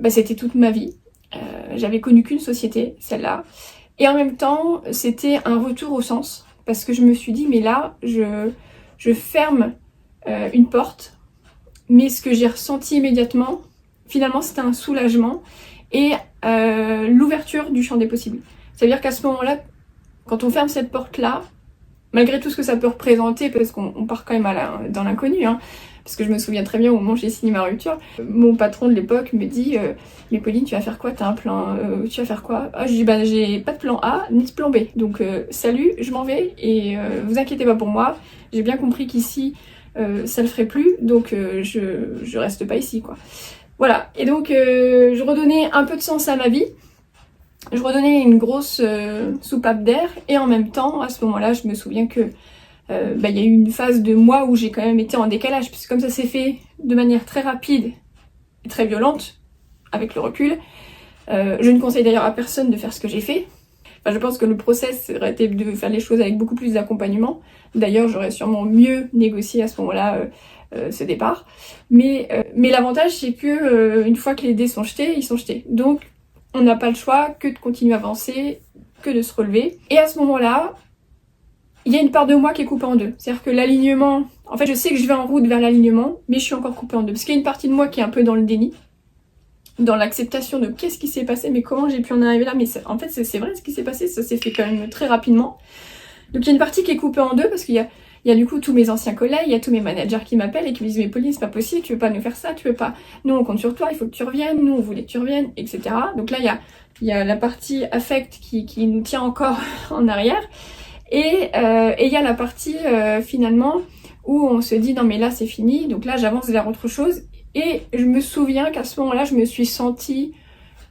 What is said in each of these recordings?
c'était toute ma vie. J'avais connu qu'une société, celle-là. Et en même temps, c'était un retour au sens. Parce que je me suis dit, mais là, je ferme une porte. Mais ce que j'ai ressenti immédiatement, finalement, c'était un soulagement et l'ouverture du champ des possibles. C'est-à-dire qu'à ce moment-là, quand on ferme cette porte-là, malgré tout ce que ça peut représenter, parce qu'on part quand même dans l'inconnu, hein, parce que je me souviens très bien au moment où j'ai signé ma rupture, mon patron de l'époque me dit mais Pauline, tu vas faire quoi? T'as un plan? Tu vas faire quoi? Je dis j'ai pas de plan A ni de plan B, donc salut, je m'en vais et vous inquiétez pas pour moi, j'ai bien compris qu'ici ça le ferait plus, donc je reste pas ici, quoi. Voilà, et donc je redonnais un peu de sens à ma vie. Je redonnais une grosse soupape d'air et en même temps, à ce moment-là, je me souviens que y a eu une phase de moi où j'ai quand même été en décalage, puisque comme ça s'est fait de manière très rapide et très violente, avec le recul, je ne conseille d'ailleurs à personne de faire ce que j'ai fait. Enfin, je pense que le process aurait été de faire les choses avec beaucoup plus d'accompagnement. D'ailleurs, j'aurais sûrement mieux négocié à ce moment-là ce départ. Mais l'avantage, c'est que une fois que les dés sont jetés, ils sont jetés. Donc, on n'a pas le choix que de continuer à avancer, que de se relever. Et à ce moment-là, il y a une part de moi qui est coupée en deux. C'est-à-dire que l'alignement... En fait, je sais que je vais en route vers l'alignement, mais je suis encore coupée en deux. Parce qu'il y a une partie de moi qui est un peu dans le déni, dans l'acceptation de qu'est-ce qui s'est passé, mais comment j'ai pu en arriver là. Mais en fait, c'est vrai ce qui s'est passé, ça s'est fait quand même très rapidement. Donc il y a une partie qui est coupée en deux, parce qu'il y a du coup tous mes anciens collègues, il y a tous mes managers qui m'appellent et qui me disent mais Pauline, c'est pas possible, tu veux pas nous faire ça, tu veux pas... Nous on compte sur toi, il faut que tu reviennes, nous on voulait que tu reviennes, etc. Donc là il y a la partie affect qui nous tient encore en arrière. Et il y a la partie finalement où on se dit non mais là c'est fini, donc là j'avance vers autre chose. Et je me souviens qu'à ce moment-là je me suis sentie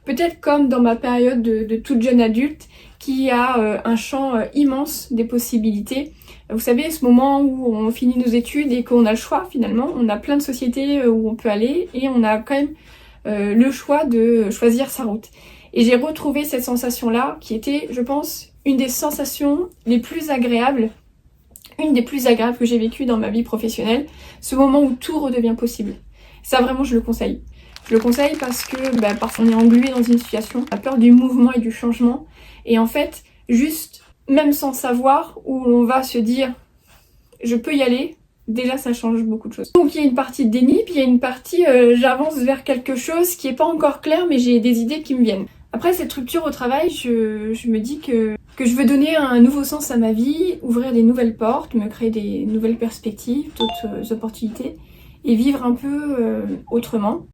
peut-être comme dans ma période de toute jeune adulte qui a un champ immense des possibilités. Vous savez, ce moment où on finit nos études et qu'on a le choix finalement, on a plein de sociétés où on peut aller et on a quand même le choix de choisir sa route. Et j'ai retrouvé cette sensation-là qui était, je pense, une des sensations les plus agréables, une des plus agréables que j'ai vécues dans ma vie professionnelle, ce moment où tout redevient possible. Ça vraiment je le conseille. Je le conseille parce qu'on est englué dans une situation, on a peur du mouvement et du changement. Et en fait, juste, même sans savoir où on va se dire je peux y aller, déjà ça change beaucoup de choses. Donc il y a une partie de déni, puis il y a une partie j'avance vers quelque chose qui n'est pas encore clair, mais j'ai des idées qui me viennent. Après cette rupture au travail, je me dis que je veux donner un nouveau sens à ma vie, ouvrir des nouvelles portes, me créer des nouvelles perspectives, d'autres opportunités, et vivre un peu autrement.